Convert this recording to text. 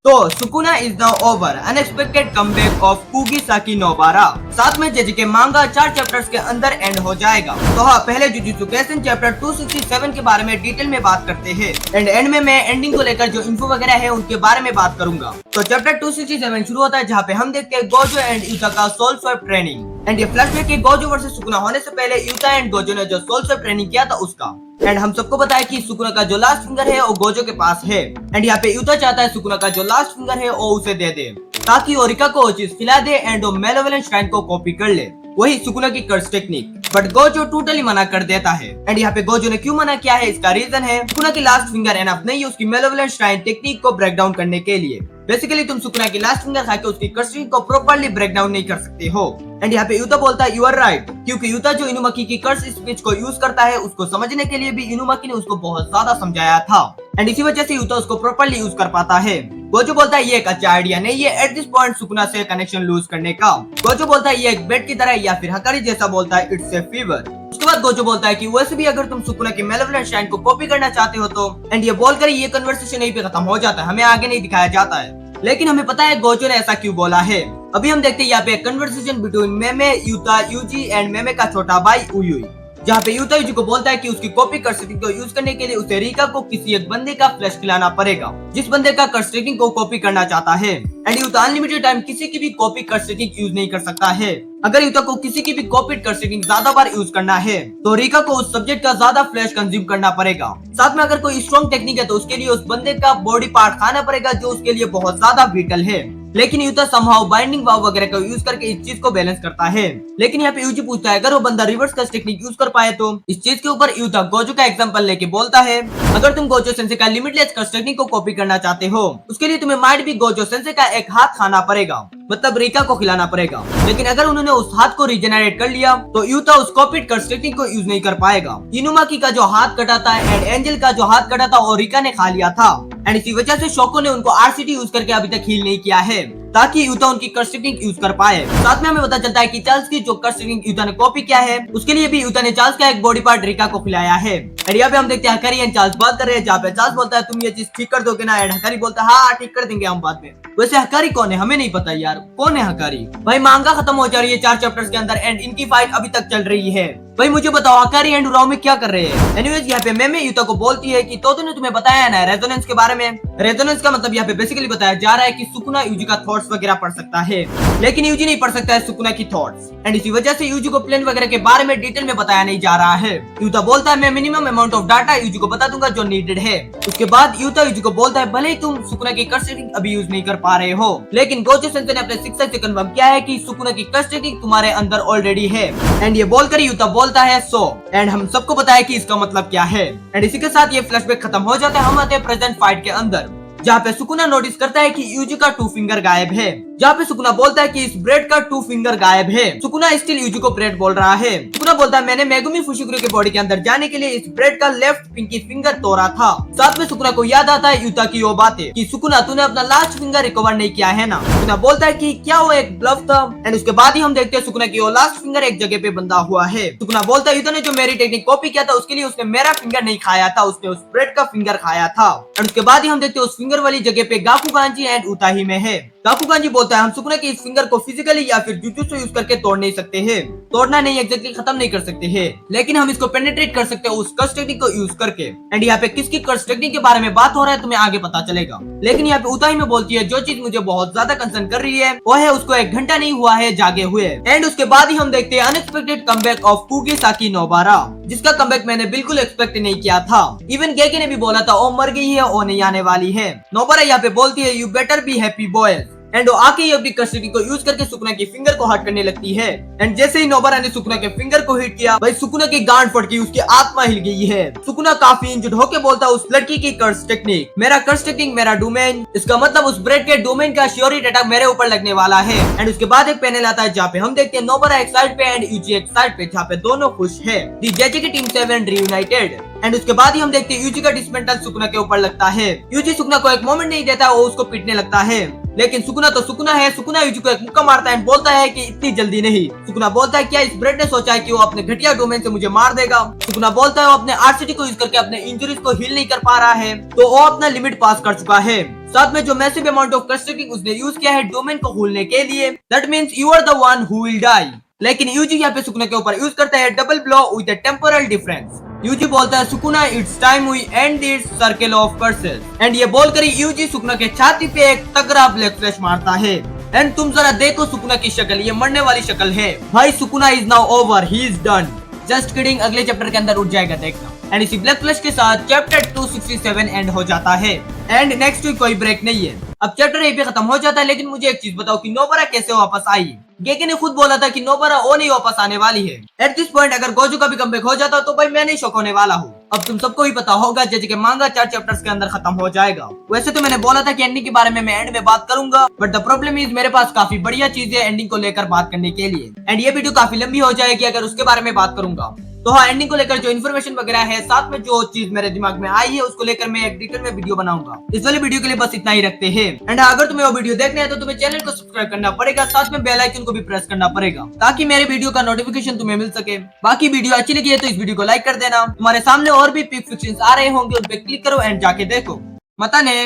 तो Sukuna is now over, unexpected comeback of Kugisaki Nobara. साथ में जेजेके मांगा 4 चैप्टर्स के अंदर एंड हो जाएगा। तो हाँ, पहले जुजुत्सु काइसेन चैप्टर 267 के बारे में डिटेल में बात करते हैं एंड में मैं एंडिंग को लेकर जो इन्फो वगैरह है उनके बारे में बात करूंगा। तो चैप्टर 267 शुरू होता है जहाँ पे हम देखते हैं गोजो एंड यूता का सोल स्वैप ट्रेनिंग एंड ये फ्लैशबैक है गोजो वर्सेस सुकुना होने से पहले यूता एंड गोजो ने जो सोल स्वैप ट्रेनिंग किया था उसका। एंड हम सबको बताया कि सुकुना का जो लास्ट फिंगर है वो गोजो के पास है एंड यहाँ पे यूता चाहता है सुकुना का जो लास्ट फिंगर है वो उसे दे दे ताकि वो रिका को वो चीज खिला दे एंड वो मेलेवोलेंट श्राइन को कॉपी कर ले, वही सुकुना की curse technique. But Gojo totally मना कर देता है एंड यहाँ पे गोजो ने क्यों मना किया है इसका रीजन है सुकुना की लास्ट फिंगर एनफ नहीं है उसकी मेलेवोलेंट श्राइन टेक्निक को ब्रेक डाउन करने के लिए। बेसिकली तुम सुकुना की लास्ट फिंगर खा के उसकी कर्स को प्रॉपर्ली ब्रेक डाउन नहीं कर सकते हो। एंड यहाँ पे यूता बोलता है यू आर राइट, क्योंकि यूता जो इनुमाकी की कर्स स्पीच को यूज करता है उसको समझने के लिए भी इनुमाकी ने उसको बहुत ज्यादा समझाया था एंड इसी वजह से यूता उसको प्रॉपर्ली यूज कर पाता है। गोजो बोलता है ये एक अच्छा आइडिया नहीं है एट दिस पॉइंट सुकुना से कनेक्शन लूज करने का। गोजो बोलता है ये एक बेट की तरह या फिर हकारी जैसा बोलता है इट्स ए फीवर। उसके बाद गोजो बोलता है कि वैसे भी अगर तुम सुकुना की मेलेवोलेंट श्राइन को कॉपी करना चाहते हो तो एंड ये बोलकर ये कन्वर्सेशन यहीं पे खत्म हो जाता है, हमें आगे नहीं दिखाया जाता है। लेकिन हमें पता है गोजो ने ऐसा क्यों बोला है। अभी हम देखते हैं यहाँ पे conversation between Mei Mei, Yuta, Yuji and Mei Mei का छोटा भाई उयुई, जहाँ पे यूता यूजी को बोलता है कि उसकी कॉपी कर्स ट्रेकिंग को यूज करने के लिए उसे रिका को किसी एक बंदे का फ्लैश खिलाना पड़ेगा जिस बंदे का कर्स ट्रेकिंग को कॉपी करना चाहता है एंड यूता अनलिमिटेड टाइम किसी की भी कॉपी कर्स ट्रेकिंग यूज नहीं कर सकता है। अगर यूता को किसी की भी कॉपी कर्स ट्रेकिंग ज्यादा बार यूज करना है तो रिका को उस सब्जेक्ट का ज्यादा फ्लैश कंज्यूम करना पड़ेगा। साथ में अगर कोई स्ट्रॉन्ग टेक्निक है तो उसके लिए उस बंदे का बॉडी पार्ट खाना पड़ेगा जो उसके लिए बहुत ज्यादा विटल है। लेकिन यूता समहाउ बाइंडिंग वाव वगैरह का यूज करके इस चीज को बैलेंस करता है। लेकिन यहाँ पे यूजी पूछता है अगर वो बंदा रिवर्स कर्स टेक्निक यूज कर पाए तो इस चीज के ऊपर यूता गोजो का एग्जांपल लेके बोलता है अगर तुम गोजो सेंसे का लिमिटलेस कर्स टेक्निक को कॉपी करना चाहते हो उसके लिए तुम्हें माइट भी गोजो सेंसे का एक हाथ खाना पड़ेगा, मतलब रिका को खिलाना पड़ेगा। लेकिन अगर उन्होंने उस हाथ को रिजेनरेट कर लिया तो यूता उस कॉपीड कर्स टेक्निक को यूज नहीं कर पाएगा। इनुमाकी का जो हाथ कटा था एंड एंजल का जो हाथ कटा था वो रिका ने खा लिया था एंड इसी वजह से शोको ने उनको आरसीटी यूज करके अभी तक हील नहीं किया है ताकि यूता उनकी कर्स टेक्निक यूज कर पाए। साथ में हमें पता चलता है कि चार्ल्स की जो कर्स टेक्निक यूता ने कॉपी किया है उसके लिए भी यूता ने चार्ल्स का एक बॉडी पार्ट रिका को खिलाया है। एंड यहाँ पे हम देखते हैं हकारी एंड चार्ल्स बात कर रहे हैं जहाँ पे चार्ल्स बोलता है तुम ये चीज ठीक कर दोगे ना एंड हकारी बोलता है हाँ ठीक कर देंगे हम बाद में। वैसे हकारी कौन है हमें नहीं पता यार, कौन है हकारी? भाई मांगा खत्म हो जा रही है 4 चैप्टर्स के अंदर एंड इनकी फाइट अभी तक चल रही है। भाई मुझे बताओ हकारी एंड उराओ में क्या कर रहे हैं? एनीवेज यहाँ पे मेमे यूता को बोलती है कि तो ने तुम्हें बताया ना रेजोनेंस के बारे में। रेजोनेंस का मतलब यहाँ पे बेसिकली बताया जा रहा है कि सुकुना यूजी का थॉट्स वगैरह पढ़ सकता है लेकिन यूजी नहीं पढ़ सकता है सुकुना की थॉट्स एंड इसी वजह से यूजी को प्लान वगैरह के बारे में डिटेल में बताया नहीं जा रहा है। यूता बोलता है मैं minimum amount of data Yuji को बता दूंगा जो नीडेड है। उसके बाद यूता यूजी को बोलता है भले ही तुम सुकुना की कर्स ट्रेकिंग अभी यूज नहीं कर पा रहे हो लेकिन गोजो सेंसे ने अपने शिक्षा से कन्फर्म किया है कि सुकुना की कर्स ट्रेकिंग तुम्हारे अंदर ऑलरेडी है एंड ये बोलकर यूता बोलता है सो एंड हम सबको बताया कि इसका मतलब क्या है। एंड इसी के साथ ये फ्लैशबैक खत्म हो जाता है। हम आते हैं प्रेजेंट फाइट के अंदर जहाँ पे सुकुना नोटिस करता है कि यूजी का 2 फिंगर गायब है, जहाँ पे सुकुना बोलता है कि इस ब्रेड का 2 फिंगर गायब है। सुकुना स्टिल यूजी को ब्रेड बोल रहा है। सुकुना बोलता है मैंने मेगुमी फुशिकुरो के बॉडी के अंदर जाने के लिए इस ब्रेड का लेफ्ट पिंकी फिंगर तोड़ा था। साथ में सुकुना को याद आता है यूता की वो बातें कि सुकुना तूने अपना लास्ट फिंगर रिकवर नहीं किया है ना। सुकुना बोलता है कि क्या वो एक ब्लफ था एंड उसके बाद ही हम देखते हैं सुकुना की वो लास्ट फिंगर एक जगह पे बंधा हुआ है। सुकुना बोलता है यूता ने जो मेरी टेक्निक कॉपी किया था उसके लिए उसने मेरा फिंगर नहीं खाया था, उसने उस ब्रेड का फिंगर खाया था। एंड उसके बाद ही हम देखते हैं उस फिंगर वाली जगह पे गाकुगांजी एंड उताही में है। गाकुगांजी बोलता है हम सुकुना के इस फिंगर को फिजिकली या फिर जुजुत्सु यूज करके तोड़ नहीं सकते हैं, तोड़ना नहीं एग्जैक्टली खत्म नहीं कर सकते हैं लेकिन हम इसको पेनिट्रेट कर सकते हैं उस कर्स टेक्निक को यूज करके। एंड यहाँ पे किसकी कर्स टेक्निक के बारे में बात हो रहा है तुम्हें आगे पता चलेगा। लेकिन यहाँ पे उताही में बोलती है जो चीज मुझे बहुत ज्यादा कंसर्न कर रही है वो है उसको 1 घंटा नहीं हुआ है जागे हुए। एंड उसके बाद ही हम देखते हैं unexpected comeback of Kugisaki Nobara, जिसका कमबैक मैंने बिल्कुल एक्सपेक्ट नहीं किया था। इवन गेके ने भी बोला था ओ मर गई है ओ नहीं आने वाली है। नोबारा यहाँ पे बोलती है you better be happy boys and वो आके ही अपनी कर्स ट्रेकिंग को यूज करके सुकुना की फिंगर को हट करने लगती है। एंड जैसे ही नोबारा ने सुकुना के फिंगर को हिट किया भाई सुकुना की गांड फट गई, उसकी आत्मा हिल गई है। सुकुना काफी इंजर्ड होके बोलता है उस लड़की की कर्स टेक्निक, मेरा कर्स टेक्निक मेरा डोमेन, इसका मतलब उस ब्रेड के डोमेन का श्योरिट अटैक मेरे ऊपर लगने वाला है। एंड उसके बाद एक पैनल आता है जहाँ पे हम देखते हैं नोबारा एक साइड पे एंड यूजी एक साइड पे जहाँ पे दोनों खुश है। दी जेजेके टीम 7 रियूनाइटेड। एंड उसके बाद ही हम देखते हैं यूजी का डिसमेंटल सुकुना के ऊपर लगता है। यूजी सुकुना को एक मोमेंट नहीं देता, वो उसको पीटने लगता है लेकिन सुकुना तो सुकुना है। सुकुना यूजी को एक मुक्का मारता है, बोलता है कि इतनी जल्दी नहीं। सुकुना बोलता है क्या इस ब्रेड ने सोचा है कि वो अपने घटिया डोमेन से मुझे मार देगा। सुकुना बोलता है वो अपने आरसीटी को यूज करके अपने इंजरीज को हील नहीं कर पा रहा है, तो वो अपना लिमिट पास कर चुका है। साथ में जो मैसिव अमाउंट ऑफ क्रस्टिंग उसने यूज किया है डोमेन को खोलने के लिए, that means you are the one who will die. लेकिन यूजी यहाँ पे सुकुना के ऊपर यूज करता है double blow with a temporal difference. Yuji बोलता है Sukuna it's time we end this circle of curses, and ये बोलकर यूजी सुकुना के छाती पे एक तगड़ा ब्लैक फ्लैश मारता है। एंड तुम जरा देखो सुकुना की शक्ल, ये मरने वाली शक्ल है भाई। Sukuna is now over, he is done. Just kidding, अगले चैप्टर के अंदर उठ जाएगा देखना। एंड इसी ब्लैक फ्लैश के साथ चैप्टर 267 एंड हो जाता है। एंड नेक्स्ट वीक कोई ब्रेक नहीं है, अब चैप्टर यहीं पे खत्म हो जाता है। लेकिन मुझे एक चीज बताओ कि नोबरा कैसे वापस आई। गेके ने खुद बोला था कि नोबरा वो नहीं वापस आने वाली है। एट दिस पॉइंट अगर गोजू का भी कमबैक हो जाता तो भाई मैं नहीं शॉक होने वाला हूँ। अब तुम सबको ही पता होगा जेजे के मांगा 4 चैप्टर्स के अंदर खत्म हो जाएगा। वैसे तो मैंने बोला था कि एंडिंग के बारे में मैं एंड में बात करूंगा, बट द प्रॉब्लम इज मेरे पास काफी बढ़िया चीज है एंडिंग को लेकर बात करने के लिए। एंड ये वीडियो काफी लंबी हो जाएगी अगर उसके बारे में बात करूंगा। तो हाँ, एंडिंग को लेकर जो इन्फॉर्मेशन वगैरह है, साथ में जो चीज मेरे दिमाग में आई है उसको लेकर मैं एक डिटेल में वीडियो बनाऊंगा। इस वाली वीडियो के लिए बस इतना ही रखते हैं। एंड अगर तुम्हें वो वीडियो देखना है तो तुम्हें चैनल को सब्सक्राइब करना पड़ेगा, साथ में बेल आइकन को भी प्रेस करना पड़ेगा ताकि मेरे वीडियो का नोटिफिकेशन तुम्हें मिल सके। बाकी वीडियो अच्छी लगी है तो इस वीडियो को लाइक कर देना। तुम्हारे सामने और भी पिक फिक्शंस आ रहे होंगे, उन पे क्लिक करो एंड जाके देखो। मता ने